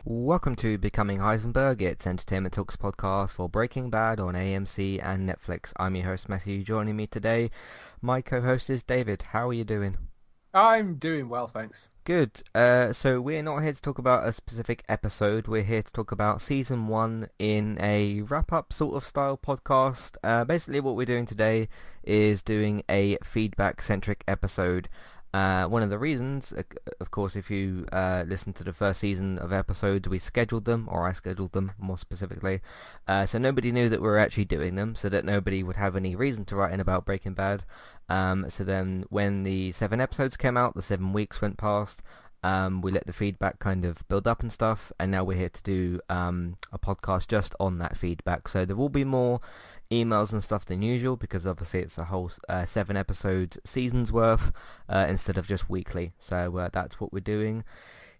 Welcome to Becoming Heisenberg. It's Entertainment Talks podcast for Breaking Bad on AMC and Netflix. I'm your host Matthew. Joining me today, my co-host is David. How are you doing? I'm doing well, thanks. Good. So we're not here to talk about a specific episode. We're here to talk about season one in a wrap-up sort of style podcast. Basically, what we're doing today is doing a feedback-centric episode. One of the reasons, of course, if you listen to the first season of episodes, we scheduled them, or I scheduled them more specifically, so nobody knew that we were actually doing them, so that nobody would have any reason to write in about Breaking Bad. So then when the 7 episodes came out, the 7 weeks went past, we let the feedback kind of build up and stuff, and now we're here to do a podcast just on that feedback. So there will be more emails and stuff than usual because obviously it's a whole 7 episodes seasons worth instead of just weekly. So that's what we're doing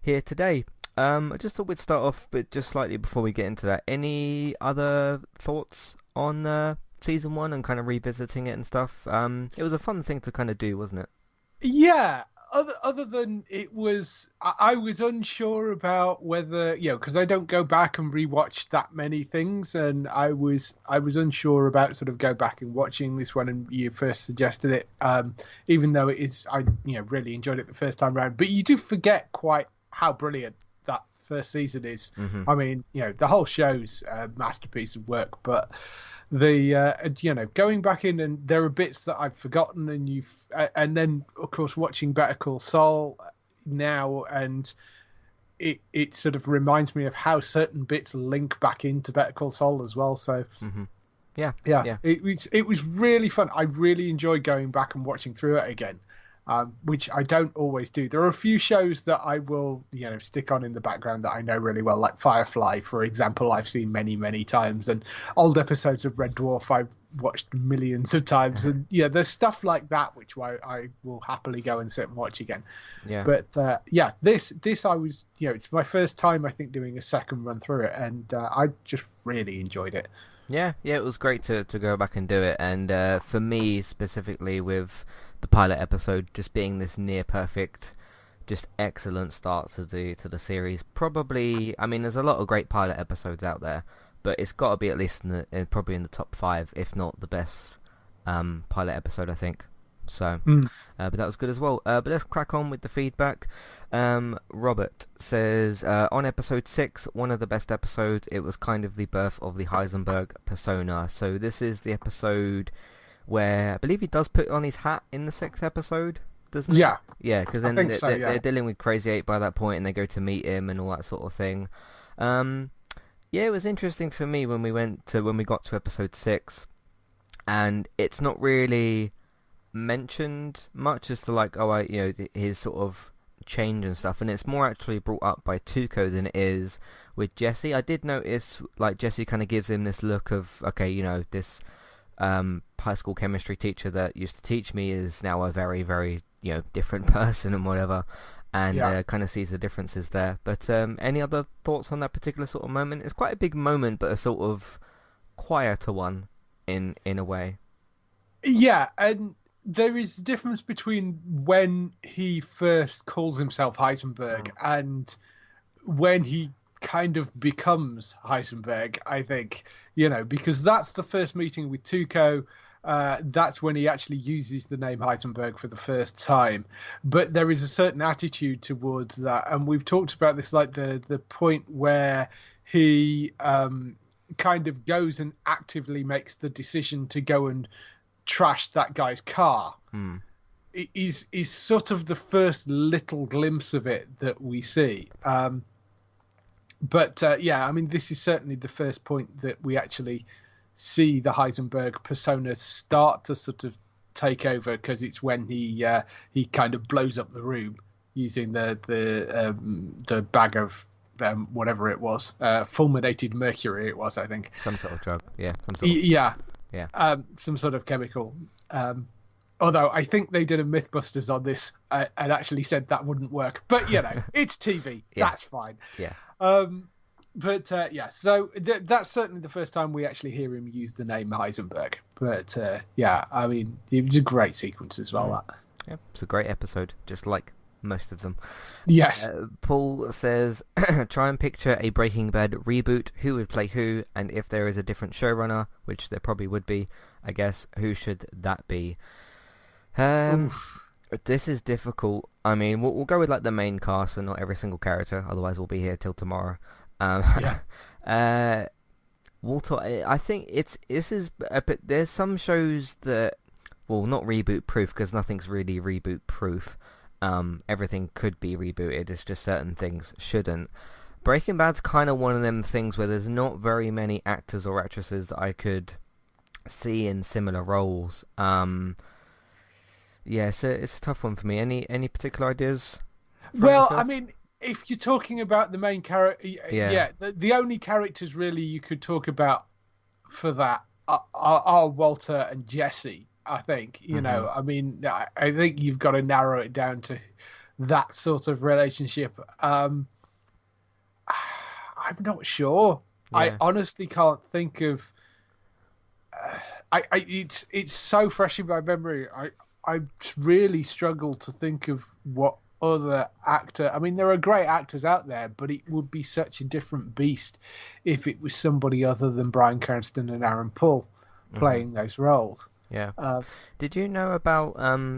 here today. I just thought we'd start off, but just slightly before we get into that, any other thoughts on season one and kind of revisiting it and stuff? It was a fun thing to kind of do, wasn't it? Yeah, other than it was, I was unsure about whether, because I don't go back and rewatch that many things, and I was unsure about sort of go back and watching this one, and you first suggested it, even though it is, I really enjoyed it the first time round, but you do forget quite how brilliant that first season is. Mm-hmm. I mean, the whole show's a masterpiece of work, but going back in, and there are bits that I've forgotten, and then of course watching Better Call Saul now, and it sort of reminds me of how certain bits link back into Better Call Saul as well. So Mm-hmm. Yeah, yeah, yeah. it was really fun. I really enjoyed going back and watching through it again, which I don't always do. There are a few shows that I will, stick on in the background that I know really well, like Firefly, for example. I've seen many, many times, and old episodes of Red Dwarf I've watched millions of times, and there's stuff like that which I will happily go and sit and watch again. Yeah. But this I was, it's my first time I think doing a second run through it, and I just really enjoyed it. Yeah, it was great to go back and do it, and for me specifically with the pilot episode just being this near perfect, just excellent start to the series. Probably, I mean, there's a lot of great pilot episodes out there, but it's got to be at least probably in the top 5, if not the best pilot episode, I think. So, but that was good as well. But let's crack on with the feedback. Robert says, on episode 6, one of the best episodes, it was kind of the birth of the Heisenberg persona. So this is the episode where I believe he does put on his hat in the 6th episode, doesn't he? Yeah, Yeah, because I then think so. Yeah. they're dealing with Crazy 8 by that point, and they go to meet him and all that sort of thing. Yeah, it was interesting for me when we got to episode 6, and it's not really mentioned much as to like, his sort of change and stuff, and it's more actually brought up by Tuco than it is with Jesse. I did notice like Jesse kind of gives him this look of, okay, this high school chemistry teacher that used to teach me is now a very, very different person and whatever, and Yeah. kind of sees the differences there. But any other thoughts on that particular sort of moment? It's quite a big moment, but a sort of quieter one in a way. Yeah, and there is a difference between when he first calls himself Heisenberg and when he kind of becomes Heisenberg, I think, because that's the first meeting with Tuco. That's when he actually uses the name Heisenberg for the first time. But there is a certain attitude towards that. And we've talked about this, like the point where he kind of goes and actively makes the decision to go and trash that guy's car. Is sort of the first little glimpse of it that we see. But I mean, this is certainly the first point that we actually see the Heisenberg persona start to sort of take over, because it's when he kind of blows up the room using the bag of whatever it was, fulminated mercury. It was, I think, Some sort of drug, yeah, some sort of, yeah, yeah. some sort of chemical. Although I think they did a MythBusters on this and actually said that wouldn't work. But, it's TV. Yeah. That's fine. Yeah. So that's certainly the first time we actually hear him use the name Heisenberg. But, I mean, it was a great sequence as well, that. Yeah, it's a great episode, just like most of them. Yes. Paul says, try and picture a Breaking Bad reboot. Who would play who? And if there is a different showrunner, which there probably would be, I guess, who should that be? Oof. This is difficult. I mean, we'll go with like the main cast and not every single character. Otherwise, we'll be here till tomorrow. Yeah. Walter, I think this is a bit. There's some shows that, well, not reboot proof because nothing's really reboot proof. Everything could be rebooted. It's just certain things shouldn't. Breaking Bad's kind of one of them things where there's not very many actors or actresses that I could see in similar roles. Yeah, so it's a tough one for me. Any particular ideas? Well, yourself? I mean, if you're talking about the main character, Yeah. the only characters really you could talk about for that are Walter and Jesse. I think, I mean, I think you've got to narrow it down to that sort of relationship. I'm not sure. Yeah. I honestly can't think of. It's so fresh in my memory. I really struggle to think of what other actor. I mean, there are great actors out there, but it would be such a different beast if it was somebody other than Bryan Cranston and Aaron Paul playing those roles. Yeah. Did you know about,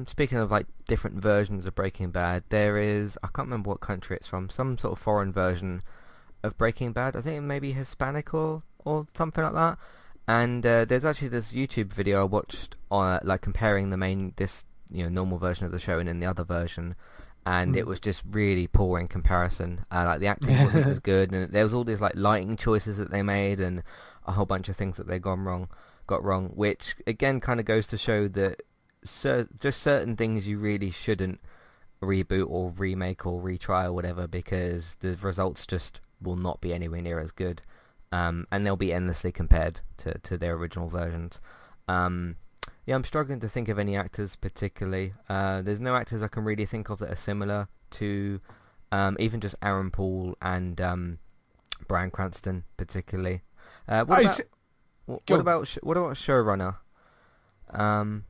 speaking of like different versions of Breaking Bad, there is, I can't remember what country it's from, some sort of foreign version of Breaking Bad. I think it may be Hispanic or something like that. And there's actually this YouTube video I watched like comparing this normal version of the show and then the other version, and it was just really poor in comparison. Like the acting wasn't as good, and there was all these like lighting choices that they made and a whole bunch of things that they got wrong, which again kind of goes to show that just certain things you really shouldn't reboot or remake or retry or whatever, because the results just will not be anywhere near as good. And they'll be endlessly compared to their original versions. Yeah, I'm struggling to think of any actors particularly. There's no actors I can really think of that are similar to even just Aaron Paul and Bryan Cranston particularly. What about showrunner? I'm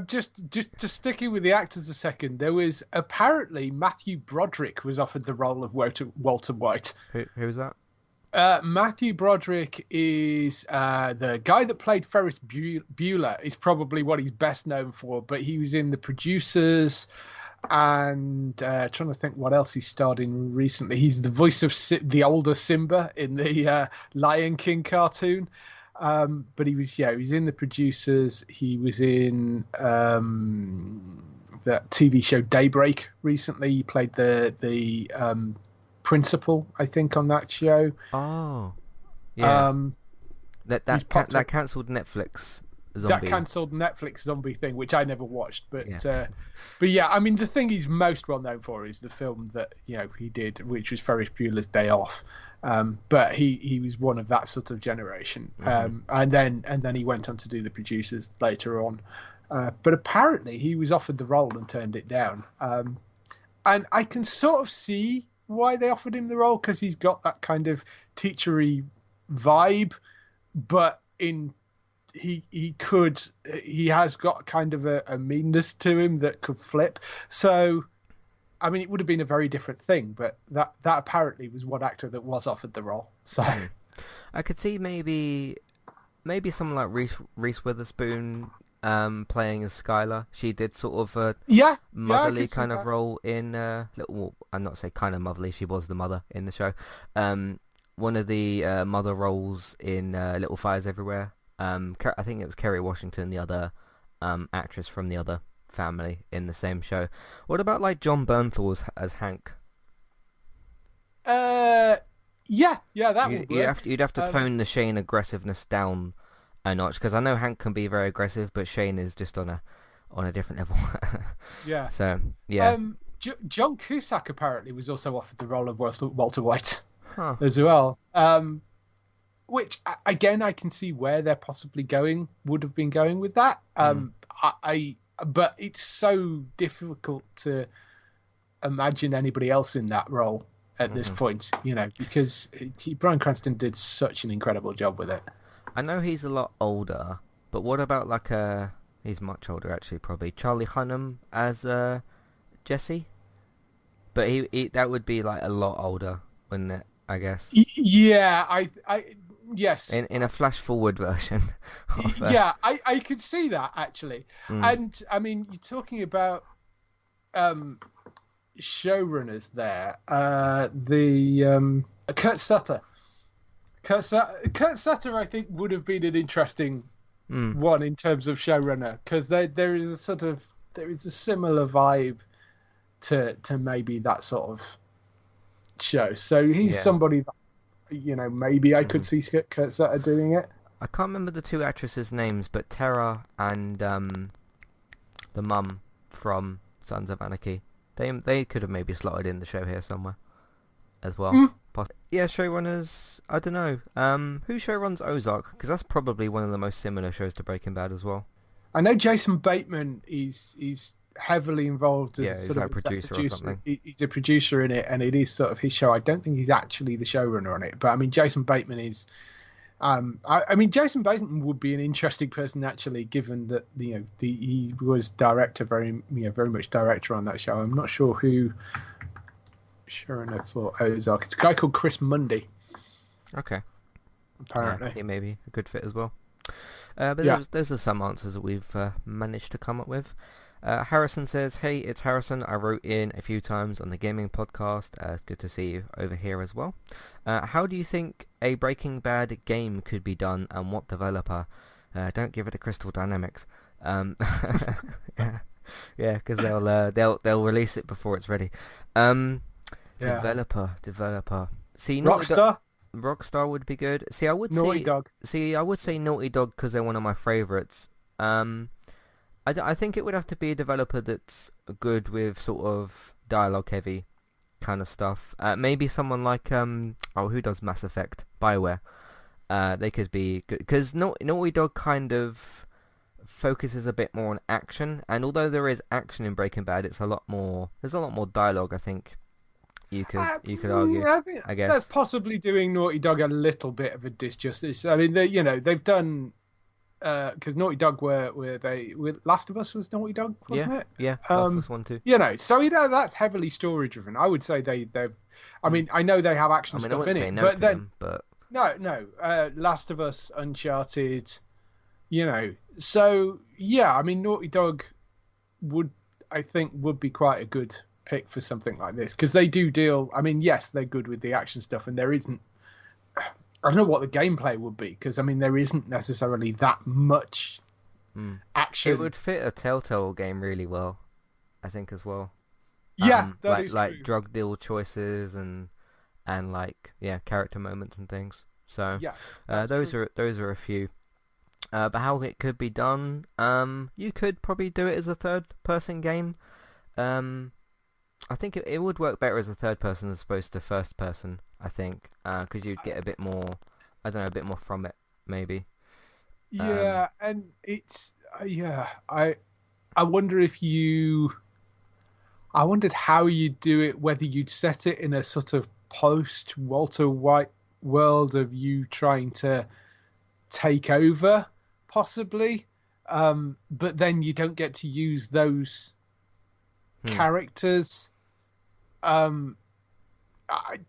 just sticking with the actors a second. There was apparently Matthew Broderick was offered the role of Walter White. Who's that? Matthew Broderick is the guy that played Ferris Bueller. Is probably what he's best known for, but he was in The Producers and trying to think what else he starred in recently. He's the voice of the older Simba in the Lion King cartoon. But he was in The Producers. He was in that TV show Daybreak recently. He played the principal, I think, on that show. Oh, yeah. That cancelled Netflix zombie. That cancelled Netflix zombie thing, which I never watched. But yeah, I mean, the thing he's most well known for is the film that he did, which was Ferris Bueller's Day Off. But he was one of that sort of generation. And then he went on to do The Producers later on. But apparently he was offered the role and turned it down. And I can sort of see why they offered him the role, because he's got that kind of teachery vibe, but he has got kind of a meanness to him that could flip. So I mean, it would have been a very different thing, but that apparently was one actor that was offered the role. So I could see maybe someone like Reese Witherspoon playing as Skylar. She did sort of a motherly kind of role in I'm not saying kind of motherly, she was the mother in the show. One of the mother roles in Little Fires Everywhere. I think it was Kerry Washington, the other actress from the other family in the same show. What about like John Bernthal as Hank? That would work. You'd have to tone the Shane aggressiveness down a notch, because I know Hank can be very aggressive, but Shane is just on a different level. Yeah. So yeah. John Cusack apparently was also offered the role of Walter White as well. Which again, I can see where they're possibly would have been going with that. But it's so difficult to imagine anybody else in that role at this point, because Bryan Cranston did such an incredible job with it. I know he's a lot older, but what about he's much older actually, probably Charlie Hunnam as Jesse, but he that would be like a lot older, wouldn't it? I guess Yeah, yes. in a flash forward version of Yeah, I could see that actually. mm, And I mean, you're talking about um, showrunners there. The Kurt Sutter. Kurt Sutter, I think, would have been an interesting mm, one in terms of showrunner because there is a sort of there is a similar vibe to maybe that sort of show. So he's yeah. somebody that maybe I Hmm. could see Kurt Sutter doing it. I can't remember the two actresses' names, but Tara and the mum from Sons of Anarchy. They could have maybe slotted in the show here somewhere as well. Mm. Yeah, showrunners. I don't know. Who showruns Ozark? Because that's probably one of the most similar shows to Breaking Bad as well. I know Jason Bateman is heavily involved as Yeah, a he's sort of like producer or something. He's a producer in it, and it is sort of his show. I don't think he's actually the showrunner on it, but I mean, Jason Bateman is. I mean, Jason Bateman would be an interesting person actually, given that he was director, very much director on that show. I'm not sure who showrunner for Ozark. It's a guy called Chris Mundy, Okay. apparently. Yeah, he may be a good fit as well. But Yeah. those are some answers that we've managed to come up with. Harrison says, "Hey, it's Harrison. I wrote in a few times on the gaming podcast. It's good to see you over here as well. How do you think a Breaking Bad game could be done, and what developer? Don't give it to Crystal Dynamics. Yeah, yeah, because they'll release it before it's ready. Yeah. Developer. See, Naughty Dog, Rockstar, Rockstar would be good. See, Naughty Dog. I would say Naughty Dog because they're one of my favorites. I think it would have to be a developer that's good with sort of dialogue heavy kind of stuff. Maybe someone like who does Mass Effect? BioWare. They could be good because Naughty Dog kind of focuses a bit more on action, and although there is action in Breaking Bad, there's a lot more dialogue. I think you could argue. I think I guess. that's possibly doing Naughty Dog a little bit of a disjustice. I mean, they've done because Naughty Dog were Last of Us was Naughty Dog, wasn't it? Yeah, that's this one too. So that's heavily story driven. I would say they've. I mean, I know they have action I mean, I stuff wouldn't in say it, no but to then them, but no. Last of Us, Uncharted, So yeah, I mean, Naughty Dog I think would be quite a good pick for something like this because they do deal. I mean, yes, they're good with the action stuff, and there isn't. I don't know what the gameplay would be because I mean there isn't necessarily that much action. it would fit a Telltale game really well, I think as well. Yeah, that like is true. drug deal choices and like character moments and things. So Yeah, those are a few. But how it could be done, you could probably do it as a third person game. I think it would work better as a third person as opposed to first person. I think because you'd get a bit more, I don't know, a bit more from it maybe. Yeah, and it's I wonder if I wondered how you'd do it, whether you'd set it in a sort of post Walter White world of you trying to take over, possibly, but then you don't get to use those characters.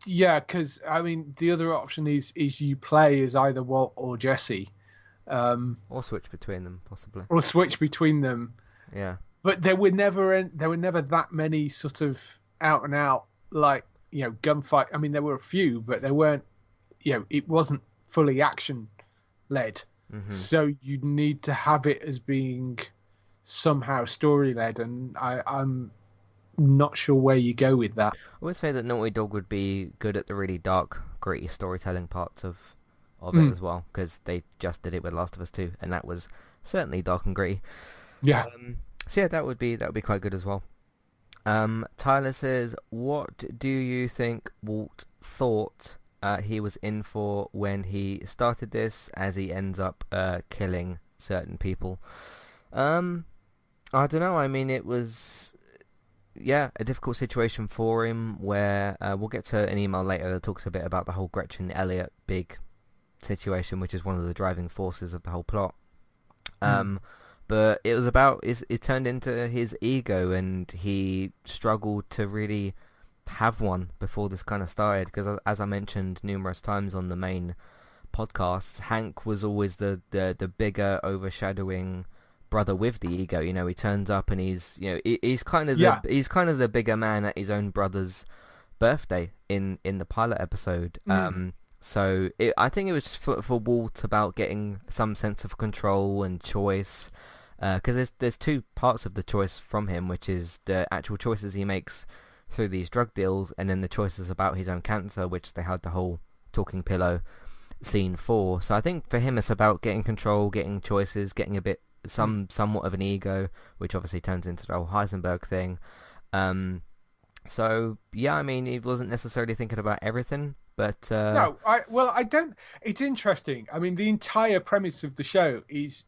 Because I mean, the other option is you play as either Walt or Jesse, Or switch between them possibly. or switch between them. Yeah. But there were never that many sort of out and out gunfight. I mean, there were a few, but there weren't. It wasn't fully action led. Mm-hmm. So you need to have it as being somehow story led, and I'm not sure where you go with that. I would say that Naughty Dog would be good at the really dark, gritty storytelling parts of it as well, because they just did it with Last of Us 2, and that was certainly dark and gritty. Yeah. So yeah, that would be quite good as well. Tyler says, "What do you think Walt thought he was in for when he started this, as he ends up killing certain people?" I don't know. I mean, it was a difficult situation for him. Where we'll get to an email later that talks a bit about the whole Gretchen Elliott big situation, which is one of the driving forces of the whole plot. but it was about it turned into his ego, and he struggled to really have one before this kind of started. Because as I mentioned numerous times on the main podcasts, Hank was always the bigger, overshadowing brother with the ego. You know, he turns up and he's kind of Yeah. the bigger man at his own brother's birthday in the pilot episode. So I think it was for Walt about getting some sense of control and choice, because there's two parts of the choice from him, which is the actual choices he makes through these drug deals, and then the choices about his own cancer, which they had the whole talking pillow scene for. So I think for him it's about getting control, getting choices, getting a bit somewhat of an ego, which obviously turns into the whole Heisenberg thing. So yeah, I mean, he wasn't necessarily thinking about everything, but No, I don't. It's interesting. I mean, the entire premise of the show is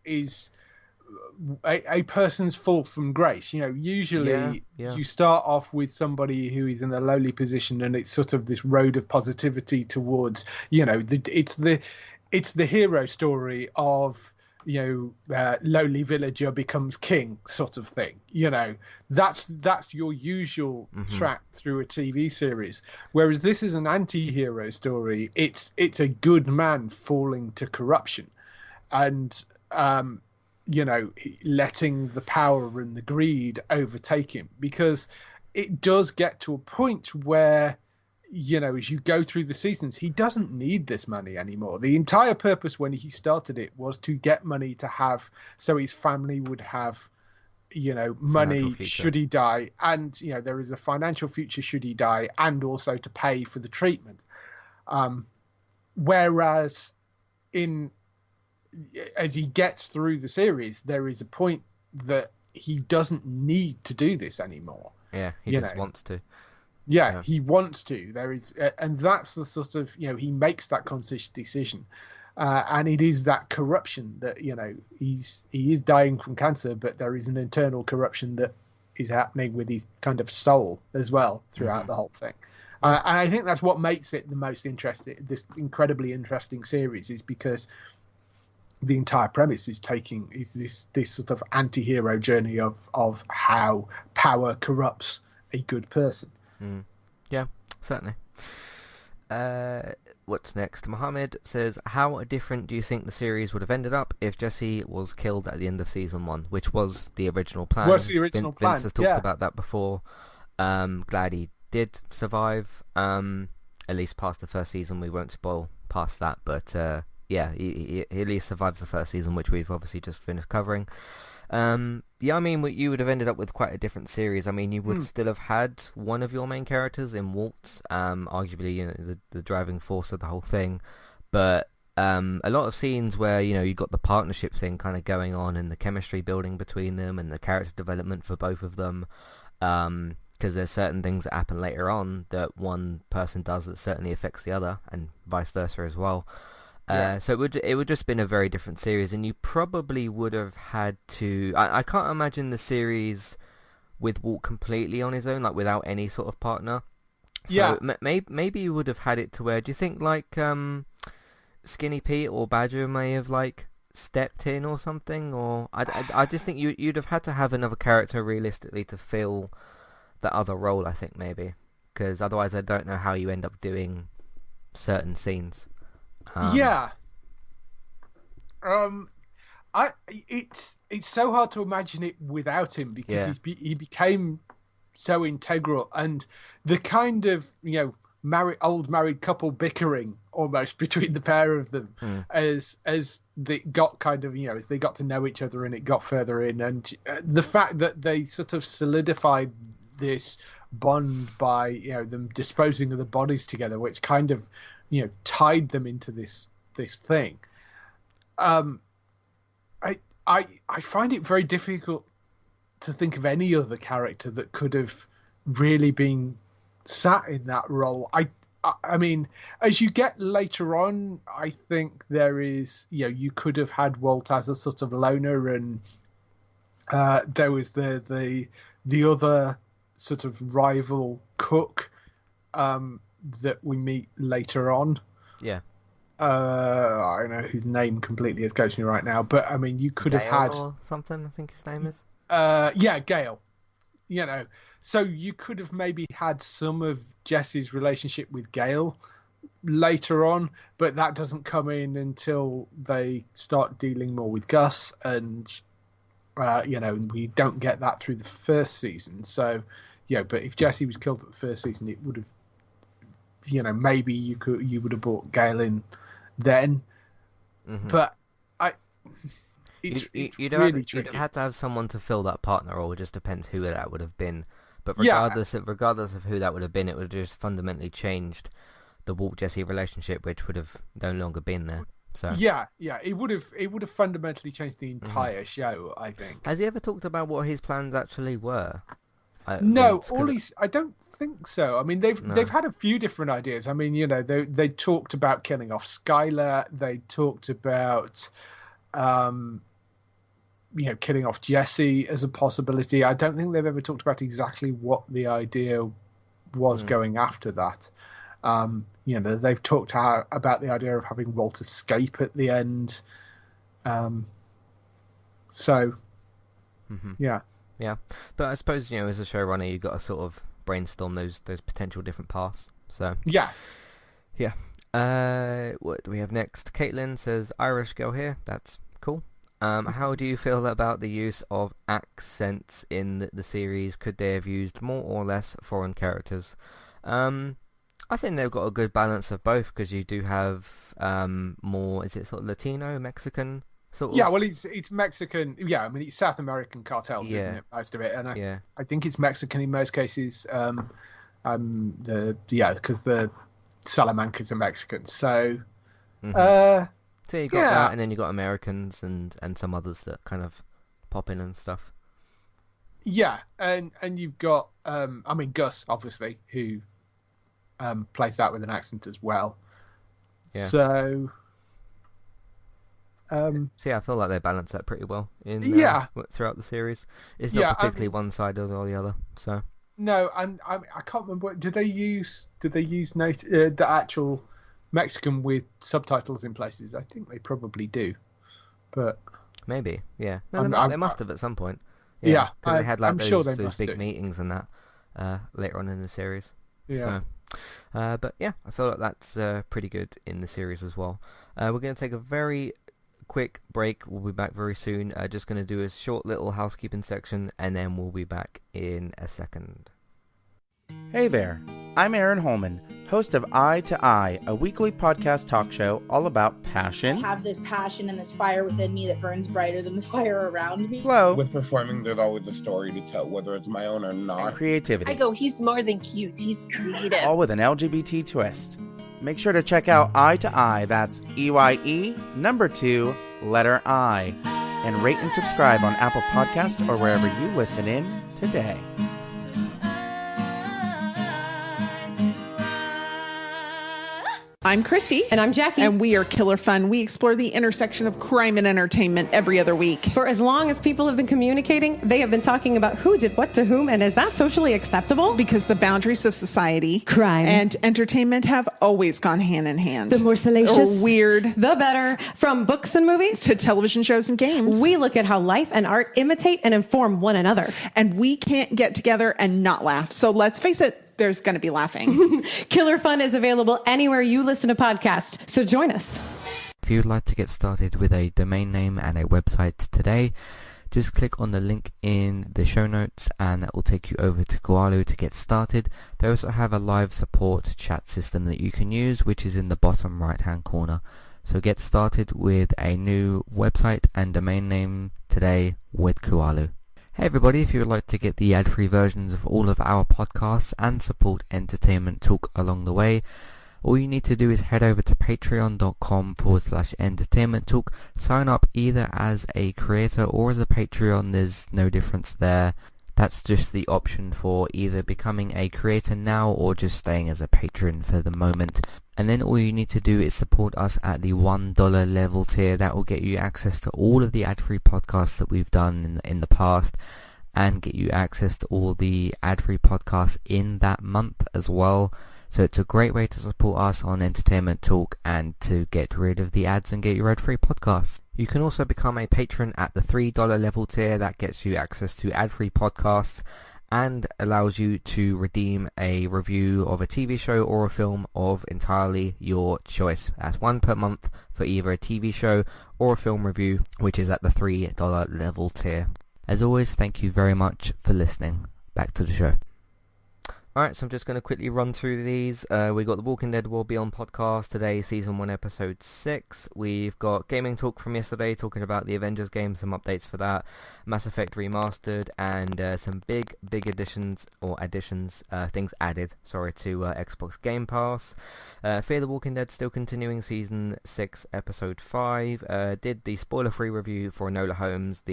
a person's fall from grace. You know, usually yeah. you start off with somebody who is in a lowly position, and it's sort of this road of positivity towards, you know, it's the hero story of, you know, lowly villager becomes king sort of thing. You know, that's your usual track through a TV series. Whereas this is an anti-hero story. It's a good man falling to corruption, and you know, letting the power and the greed overtake him, because it does get to a point where, you know, as you go through the seasons, he doesn't need this money anymore. The entire purpose when he started it was to get money to have, so his family would have, you know, money should he die, and, you know, there is a financial future should he die, and also to pay for the treatment. Whereas as he gets through the series, there is a point that he doesn't need to do this anymore. Yeah, he just wants to. Yeah, he wants to. There is, and that's the sort of, you know, he makes that conscious decision, and it is that corruption that, you know, he is dying from cancer, but there is an internal corruption that is happening with his kind of soul as well throughout the whole thing. And I think that's what makes it the most interesting, this incredibly interesting series, is because the entire premise is this sort of anti-hero journey of how power corrupts a good person. Yeah, certainly. What's next? Mohammed says, how different do you think the series would have ended up if Jesse was killed at the end of season 1, which was the original plan? What's the original plan? Vince has talked about that before. Glad he did survive, at least past the first season. We won't spoil past that, but yeah, he at least survives the first season, which we've obviously just finished covering. Yeah, I mean, you would have ended up with quite a different series. I mean, you would still have had one of your main characters in Walt, arguably, you know, the driving force of the whole thing. But a lot of scenes where, you know, you got the partnership thing kind of going on, and the chemistry building between them, and the character development for both of them. Because there's certain things that happen later on that one person does that certainly affects the other, and vice versa as well. So it would just been a very different series, and you probably would have had to. I can't imagine the series with Walt completely on his own, like without any sort of partner. So maybe you would have had it to where, do you think like Skinny Pete or Badger may have like stepped in or something, or I just think you'd have had to have another character realistically to fill that other role. I think maybe, because otherwise I don't know how you end up doing certain scenes. It's so hard to imagine it without him, because he became so integral, and the kind of, you know, old married couple bickering almost between the pair of them as they got kind of, you know, as they got to know each other and it got further in, and the fact that they sort of solidified this bond by, you know, them disposing of the bodies together, which kind of, you know, tied them into this thing. I find it very difficult to think of any other character that could have really been sat in that role. I mean, as you get later on, I think there is, you know, you could have had Walt as a sort of loner, and there was the other sort of rival Cook that we meet later on. Yeah. I don't know whose name completely escapes me right now, but I mean, you could have Gale had, or something, I think his name is. yeah, Gale. You know, so you could have maybe had some of Jesse's relationship with Gale later on, but that doesn't come in until they start dealing more with Gus, and you know, we don't get that through the first season. So, yeah, but if Jesse was killed at the first season, it would have, you know, maybe you would have brought Gale in then. Mm-hmm. But You'd really tricky. have had to have someone to fill that partner role. It just depends who that would have been. But Yeah. regardless of who that would have been, it would have just fundamentally changed the Walt-Jesse relationship, which would have no longer been there. So Yeah, it would have fundamentally changed the entire show, I think. has he ever talked about what his plans actually were? No, Vince, 'cause I don't think so. I mean, they've had a few different ideas. I mean, you know, they talked about killing off Skylar. They talked about, you know, killing off Jesse as a possibility. I don't think they've ever talked about exactly what the idea was going after that. You know, they've talked about the idea of having Walt escape at the end. So, yeah. Yeah, but I suppose, you know, as a showrunner, you've got to sort of brainstorm those potential different paths. So Yeah. What do we have next? Caitlin says, Irish girl here. That's cool. How do you feel about the use of accents in the series? Could they have used more or less foreign characters? I think they've got a good balance of both, because you do have more, is it sort of Latino, Mexican sort of? Yeah, well, it's Mexican. Yeah, I mean, it's South American cartels, Yeah. isn't it? Most of it, and Yeah. I think it's Mexican in most cases. Because the Salamancas are Mexican. So, So you got that, and then you got Americans and some others that kind of pop in and stuff. yeah, and you've got, I mean, Gus, obviously, who plays that with an accent as well. Yeah. So, So yeah, I feel like they balance that pretty well in throughout the series. It's not particularly one side or the other. So no, and I can't remember. Did they use the actual Mexican with subtitles in places? I think they probably do, but maybe, yeah. No, they must have at some point. Yeah, because they had like I'm sure they those must big do. meetings and that later on in the series. Yeah. So, but yeah, I feel like that's pretty good in the series as well. We're going to take a very quick break. We'll be back very soon. Just going to do a short little housekeeping section, and then we'll be back in a second. Hey there, I'm Aaron Holman, host of Eye to Eye, a weekly podcast talk show all about passion, I have this passion and this fire within me that burns brighter than the fire around me. flow, With performing, there's always a story to tell, whether it's my own or and not. creativity, I go, he's more than cute, he's creative. all with an LGBT twist. Make sure to check out Eye to Eye, that's EYE, number 2, letter I, and rate and subscribe on Apple Podcasts or wherever you listen in today. I'm Christy. And I'm Jackie. And we are Killer Fun. We explore the intersection of crime and entertainment every other week. For as long as people have been communicating, they have been talking about who did what to whom, and is that socially acceptable? Because the boundaries of society, crime, and entertainment have always gone hand in hand. The more salacious, or weird, the better. From books and movies to television shows and games, we look at how life and art imitate and inform one another. And we can't get together and not laugh. So let's face it, there's going to be laughing. Killer Fun is available anywhere you listen to podcasts, so join us. If you'd like to get started with a domain name and a website today, just click on the link in the show notes and that will take you over to Koalu to get started. They also have a live support chat system that you can use, which is in the bottom right hand corner. So get started with a new website and domain name today with Koalu. Hey everybody, if you would like to get the ad-free versions of all of our podcasts and support Entertainment Talk along the way, all you need to do is head over to patreon.com/entertainment talk. Sign up either as a creator or as a Patreon. There's no difference there. That's just the option for either becoming a creator now or just staying as a patron for the moment. And then all you need to do is support us at the $1 level tier. That will get you access to all of the ad-free podcasts that we've done in the past, and get you access to all the ad-free podcasts in that month as well. So it's a great way to support us on Entertainment Talk and to get rid of the ads and get your ad-free podcasts. You can also become a patron at the $3 level tier. That gets you access to ad-free podcasts and allows you to redeem a review of a TV show or a film of entirely your choice. That's one per month for either a TV show or a film review, which is at the $3 level tier. As always, thank you very much for listening. Back to the show. Alright, so I'm just going to quickly run through these. We got the Walking Dead World Beyond podcast today, Season 1, Episode 6. We've got Gaming Talk from yesterday, talking about the Avengers game, some updates for that, Mass Effect Remastered, and some big things added, to Xbox Game Pass. Fear the Walking Dead still continuing, Season 6, Episode 5. Did the spoiler-free review for Enola Holmes,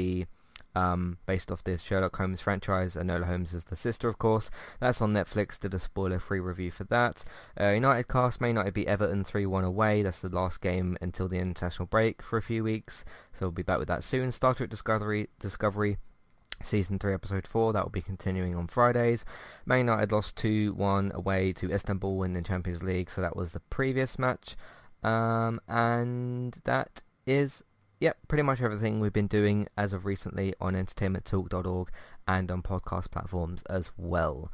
based off the Sherlock Holmes franchise. Enola Holmes is the sister, of course. That's on Netflix. Did a spoiler-free review for that. United cast may not be Everton 3-1 away. That's the last game until the international break for a few weeks. So we'll be back with that soon. Star Trek Discovery Season 3, Episode 4. That will be continuing on Fridays. Man United lost 2-1 away to Istanbul in the Champions League. So that was the previous match. And that is... Yep, pretty much everything we've been doing as of recently on entertainmenttalk.org and on podcast platforms as well.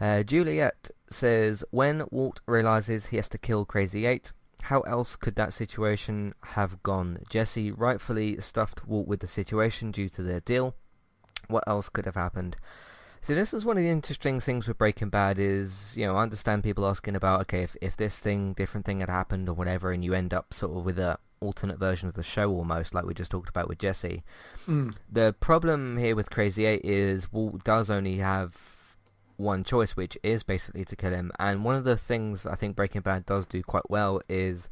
Juliet says, when Walt realizes he has to kill Crazy 8, how else could that situation have gone? Jesse rightfully stuffed Walt with the situation due to their deal. What else could have happened? So this is one of the interesting things with Breaking Bad is, I understand people asking about, okay, if this different thing had happened or whatever, and you end up sort of with a alternate version of the show almost, like we just talked about with Jesse. The problem here with Crazy 8 is Walt does only have one choice, which is basically to kill him. And one of the things I think Breaking Bad does do quite well is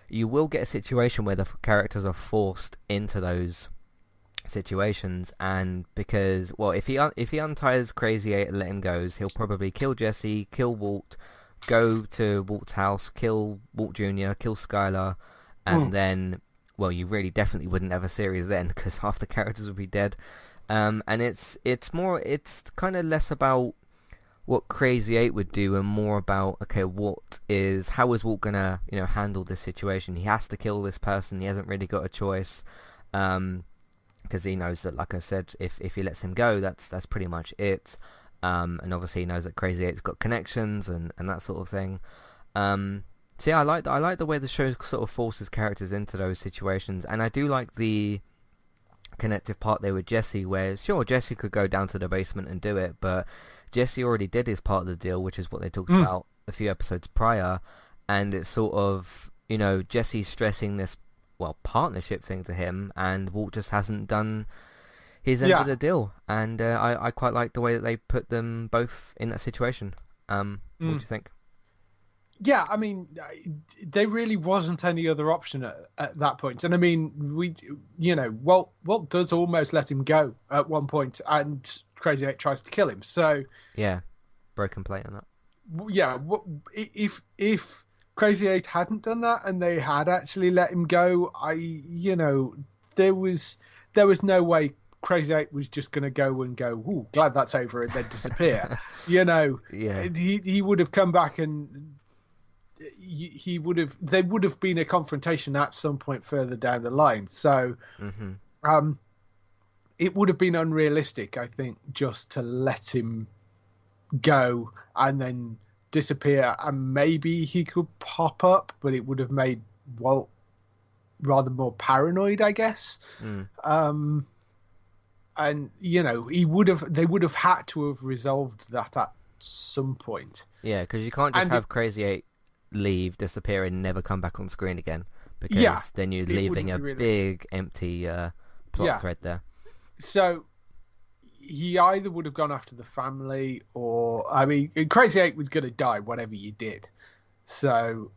you will get a situation where the characters are forced into those situations, and because, well, if he unties Crazy 8 and let him go, he'll probably kill Jesse, kill Walt, go to Walt's house, kill Walt Jr., kill Skylar, and then, well, you really definitely wouldn't have a series then, because half the characters would be dead. And it's kind of less about what Crazy 8 would do and more about, okay, how is Walt gonna, handle this situation? He has to kill this person. He hasn't really got a choice, because he knows that, like I said, if he lets him go, that's pretty much it. And obviously he knows that Crazy 8's got connections and that sort of thing. So yeah, I like the way the show sort of forces characters into those situations, and I do like the connective part there with Jesse, where sure, Jesse could go down to the basement and do it, but Jesse already did his part of the deal, which is what they talked about a few episodes prior, and it's sort of, Jesse's stressing this, partnership thing to him, and Walt just hasn't done his end of the deal, and I quite like the way that they put them both in that situation. What do you think? Yeah, I mean, there really wasn't any other option at that point. And I mean, Walt does almost let him go at one point, and Crazy 8 tries to kill him. So yeah, broken plate on that. Yeah, if Crazy 8 hadn't done that and they had actually let him go, there was no way Crazy 8 was just going to go, ooh, glad that's over, and then disappear. Yeah, he would have come back and. There would have been a confrontation at some point further down the line. So it would have been unrealistic, I think, just to let him go and then disappear, and maybe he could pop up, but it would have made Walt rather more paranoid, I guess. And they would have had to have resolved that at some point. Yeah, because you can't just have Crazy 8 leave, disappear, and never come back on screen again, because then you're leaving a big empty plot thread there. So he either would have gone after the family, or Crazy 8 was going to die whatever you did. So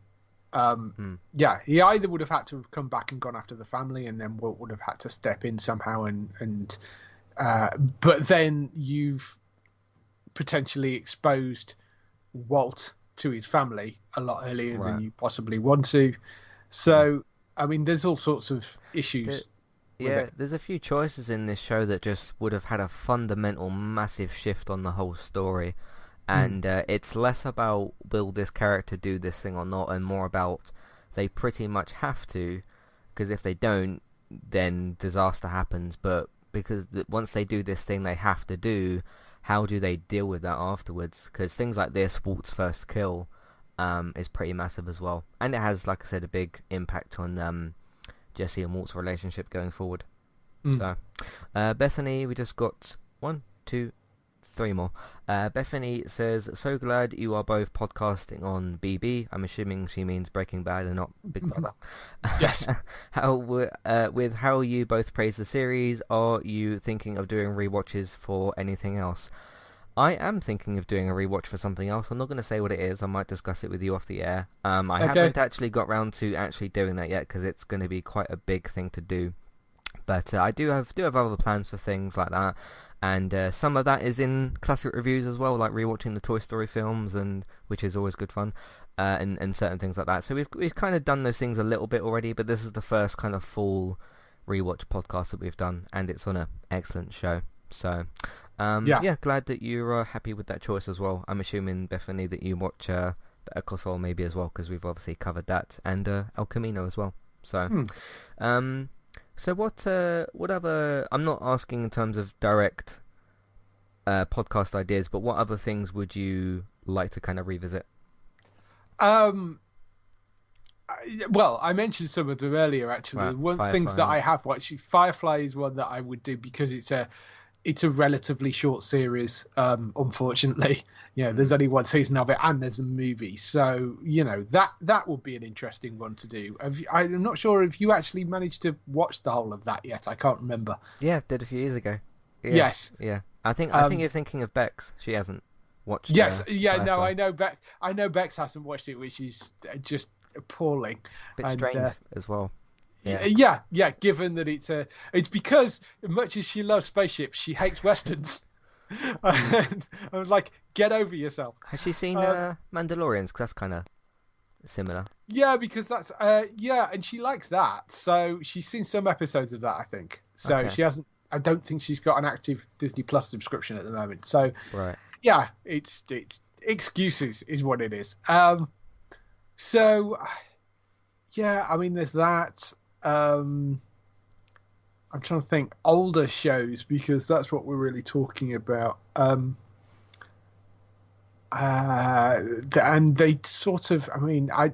he either would have had to have come back and gone after the family, and then Walt would have had to step in somehow, and but then you've potentially exposed Walt to his family a lot earlier than you possibly want to. So, there's all sorts of issues. There's a few choices in this show that just would have had a fundamental, massive shift on the whole story. and it's less about will this character do this thing or not, and more about they pretty much have to, because if they don't, then disaster happens. But because once they do this thing they have to do, how do they deal with that afterwards? Because things like this, Walt's first kill, is pretty massive as well, and it has, like I said, a big impact on Jesse and Walt's relationship going forward. So Bethany, we just got 1, 2, 3 more. Bethany says, so glad you are both podcasting on BB. I'm assuming she means Breaking Bad and not Big Brother. Yes. With how you both praise the series, are you thinking of doing rewatches for anything else? I am thinking of doing a rewatch for something else. I'm not going to say what it is. I might discuss it with you off the air. I haven't actually got round to actually doing that yet, because it's going to be quite a big thing to do. But I do have other plans for things like that, and some of that is in classic reviews as well, like rewatching the Toy Story films, and which is always good fun, and certain things like that. So we've kind of done those things a little bit already, but this is the first kind of full rewatch podcast that we've done, and it's on an excellent show. So yeah, glad that you're happy with that choice as well. I'm assuming, Bethany, that you watch Better Call Saul maybe as well, because we've obviously covered that, and El Camino as well. So so what other, I'm not asking in terms of direct podcast ideas, but what other things would you like to kind of revisit? Well, I mentioned some of them earlier, actually. Right, One Firefly. things that I have watched, Firefly is one that I would do, because it's a relatively short series, unfortunately. There's only one season of it, and there's a movie, so that would be an interesting one to do. I'm not sure if you actually managed to watch the whole of that yet. I can't remember. Yeah, did a few years ago. Yeah, yes. Yeah. I think you're thinking of Bex. She hasn't watched. Yes. Yeah. Firefly. No, I know Bex hasn't watched it, which is just appalling. Bit strange as well. Yeah. Given that it's because much as she loves spaceships, she hates westerns. And I was like, get over yourself. Has she seen Mandalorians? Because that's kind of similar. Yeah, because that's and she likes that. So she's seen some episodes of that, I think. So Okay. she hasn't. I don't think she's got an active Disney Plus subscription at the moment. So Right. yeah, it's excuses is what it is. So yeah, I mean, there's that. I'm trying to think older shows, because that's what we're really talking about. And they sort of, I mean, I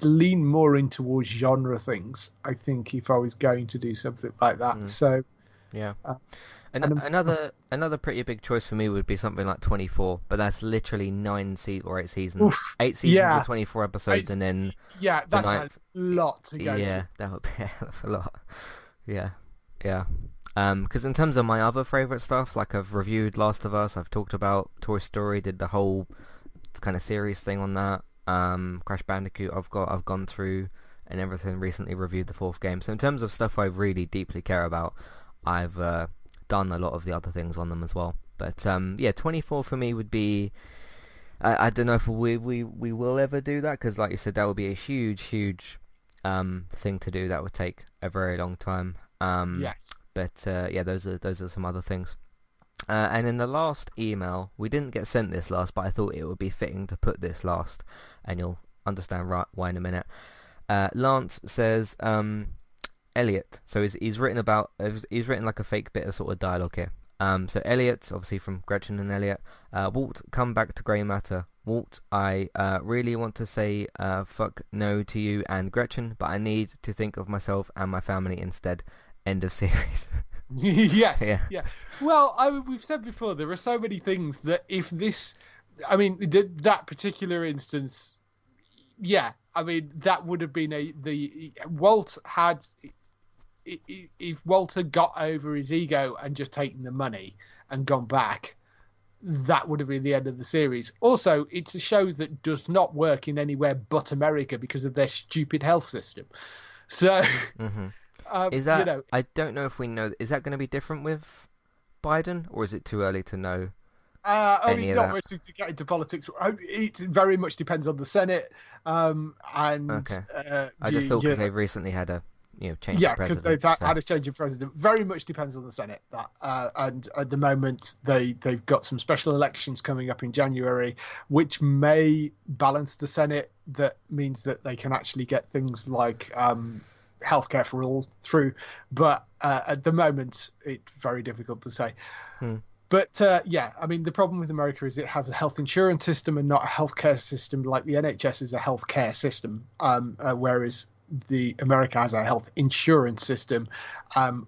lean more in towards genre things, I think, if I was going to do something like that. So yeah. Another pretty big choice for me would be something like 24, but that's literally 9 or 8 seasons. Oof, 8 seasons of 24 episodes, and then yeah, that's ninth- a lot to go. yeah, that would be a hell of a lot. Yeah. Because in terms of my other favourite stuff, like I've reviewed Last of Us, I've talked about Toy Story, did the whole kind of series thing on that. Crash Bandicoot, I've gone through and everything. Recently reviewed the 4th game. So in terms of stuff I really deeply care about, I've done a lot of the other things on them as well. But yeah, 24 for me would be. I don't know if we will ever do that, because like you said, that would be a huge thing to do. That would take a very long time. Yes. But yeah, those are some other things. And in the last email, we didn't get sent this last, but I thought it would be fitting to put this last, and you'll understand why in a minute. Lance says, Elliot. So he's written like a fake bit of sort of dialogue here. So Elliot, obviously from Gretchen and Elliot. Walt, come back to Grey Matter. Walt, I really want to say fuck no to you and Gretchen, but I need to think of myself and my family instead. End of series. Yes. Yeah. Well, we've said before, there are so many things that if this, I mean, that particular instance, yeah, I mean, that would have been Walt had, if Walt had got over his ego and just taken the money and gone back, that would have been the end of the series. Also, it's a show that does not work in anywhere but America because of their stupid health system. So, Is that, I don't know if we know, is that going to be different with Biden, or is it too early to know? Only not much to get into politics. It very much depends on the Senate. And okay. I just thought because they've recently had a change Yeah, of because president. they've had a change of president. Very much depends on the Senate. And at the moment, they've got some special elections coming up in January, which may balance the Senate. That means that they can actually get things like healthcare for all through. But at the moment, it's very difficult to say. But yeah, I mean, the problem with America is it has a health insurance system and not a healthcare system. Like the NHS is a healthcare system, whereas America has a health insurance system,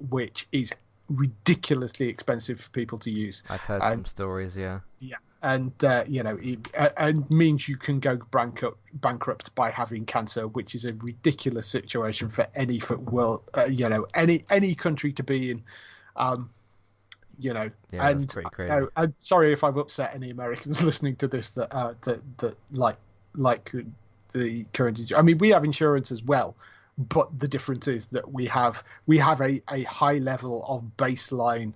which is ridiculously expensive for people to use. I've heard some stories, yeah. Yeah, and and means you can go bankrupt by having cancer, which is a ridiculous situation for any any country to be in. Yeah, and that's pretty crazy. I'm sorry if I've upset any Americans listening to this that like the current. I mean, we have insurance as well, but the difference is that we have a high level of baseline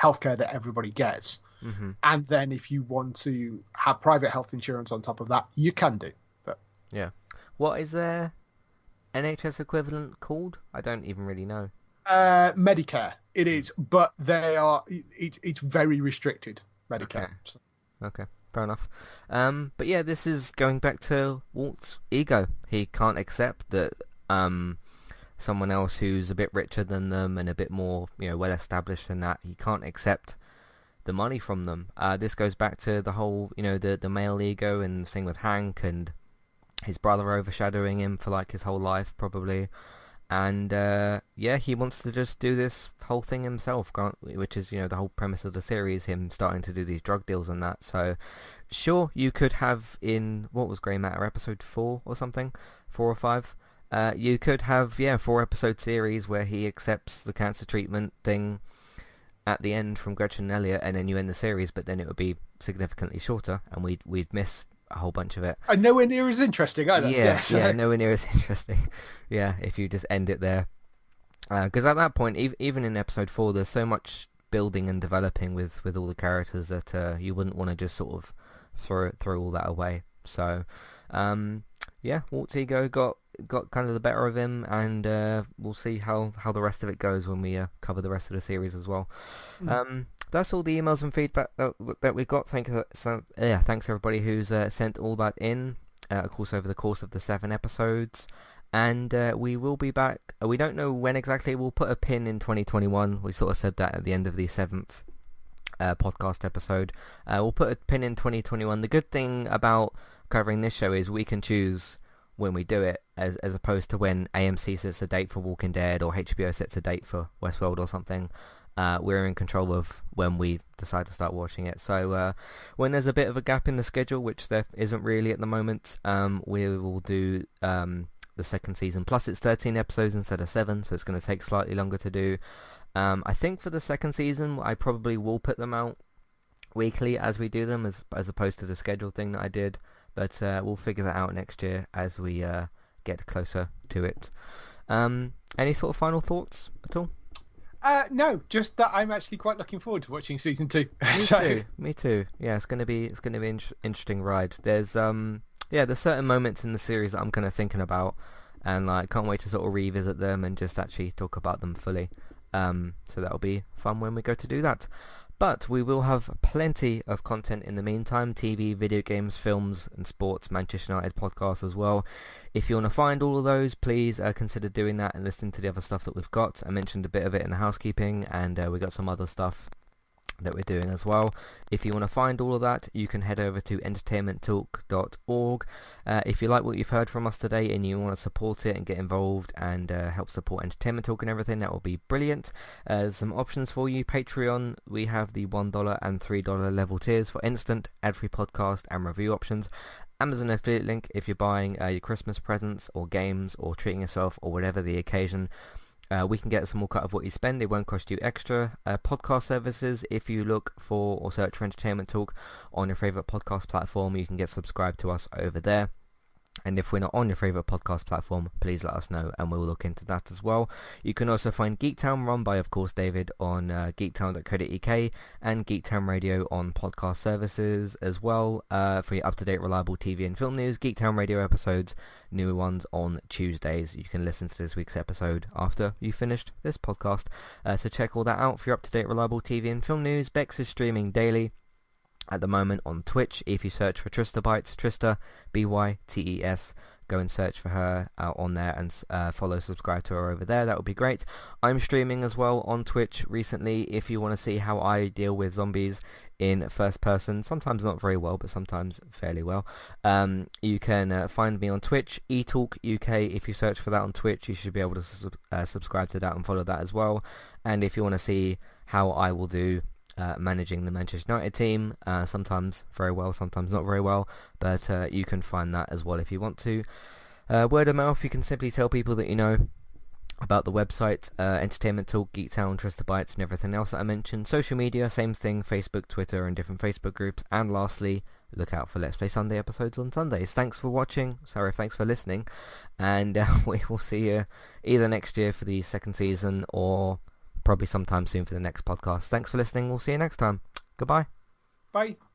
healthcare that everybody gets, and then if you want to have private health insurance on top of that, you can do. But yeah, what is their NHS equivalent called? I don't even really know. Medicare, it is, but it's very restricted Medicare. Okay, fair enough. But yeah, this is going back to Walt's ego. He can't accept that someone else who's a bit richer than them and a bit more well established than that, he can't accept the money from them. This goes back to the whole the male ego and thing with Hank and his brother overshadowing him for like his whole life probably. And yeah, he wants to just do this whole thing himself, which is the whole premise of the series, him starting to do these drug deals and that. So sure, you could have in what was Grey Matter, episode 4 or something, 4 or 5. You could have 4-episode series where he accepts the cancer treatment thing at the end from Gretchen and Elliot, and then you end the series, but then it would be significantly shorter, and we'd miss a whole bunch of it. And nowhere near as interesting either. Yeah, nowhere near as interesting. Yeah, if you just end it there. Because at that point, even in episode 4, there's so much building and developing with all the characters that you wouldn't want to just sort of throw all that away. So, yeah, Walt's ego got kind of the better of him, and we'll see how the rest of it goes when we cover the rest of the series as well. That's all the emails and feedback that we got. Thanks everybody who's sent all that in, of course, over the course of the 7 episodes. And we will be back. We don't know when exactly. We'll put a pin in 2021. We sort of said that at the end of the 7th podcast episode. We'll put a pin in 2021. The good thing about covering this show is we can choose when we do it, as opposed to when AMC sets a date for Walking Dead or HBO sets a date for Westworld or something. We're in control of when we decide to start watching it. So when there's a bit of a gap in the schedule, which there isn't really at the moment, we will do the second season. Plus it's 13 episodes instead of 7, so it's going to take slightly longer to do. I think for the second season, I probably will put them out weekly as we do them, as opposed to the schedule thing that I did. But we'll figure that out next year as we get closer to it. Any sort of final thoughts at all? No, just that I'm actually quite looking forward to watching season 2. Me too. Yeah, it's gonna be an interesting ride. There's there's certain moments in the series that I'm kind of thinking about, and like can't wait to sort of revisit them and just actually talk about them fully. So that'll be fun when we go to do that. But we will have plenty of content in the meantime, TV, video games, films and sports, Manchester United podcasts as well. If you want to find all of those, please consider doing that and listening to the other stuff that we've got. I mentioned a bit of it in the housekeeping, and we got some other stuff that we're doing as well. If you want to find all of that, you can head over to entertainmenttalk.org. If you like what you've heard from us today and you want to support it and get involved and help support Entertainment Talk and everything, that will be brilliant. Some options for you. Patreon, we have the $1 and $3 level tiers for instant ad-free podcast and review options. Amazon affiliate link if you're buying your Christmas presents or games or treating yourself or whatever the occasion. We can get a small cut of what you spend. It won't cost you extra. Podcast services, if you look for or search for Entertainment Talk on your favourite podcast platform, you can get subscribed to us over there. And if we're not on your favourite podcast platform, please let us know and we'll look into that as well. You can also find Geektown, run by, of course, David, on geektown.co.uk and Geektown Radio on podcast services as well, for your up-to-date, reliable TV and film news. Geektown Radio episodes, new ones on Tuesdays. You can listen to this week's episode after you finished this podcast. So check all that out for your up-to-date, reliable TV and film news. Bex is streaming daily at the moment on Twitch. If you search for Trista Bytes, Trista, B-Y-T-E-S, go and search for her on there and follow, subscribe to her over there. That would be great. I'm streaming as well on Twitch recently if you want to see how I deal with zombies in first person. Sometimes not very well, but sometimes fairly well. You can find me on Twitch, eTalk UK. If you search for that on Twitch, you should be able to subscribe to that and follow that as well. And if you want to see how I will do managing the Manchester United team, sometimes very well, sometimes not very well, but you can find that as well if you want to. Word of mouth, you can simply tell people that you know about the website, Entertainment Talk, Geektown, Trista Bytes, and everything else that I mentioned. Social media, same thing, Facebook, Twitter, and different Facebook groups. And lastly, look out for Let's Play Sunday episodes on Sundays. Thanks for watching, thanks for listening, and we will see you either next year for the second season or probably sometime soon for the next podcast. Thanks for listening. We'll see you next time. Goodbye. Bye.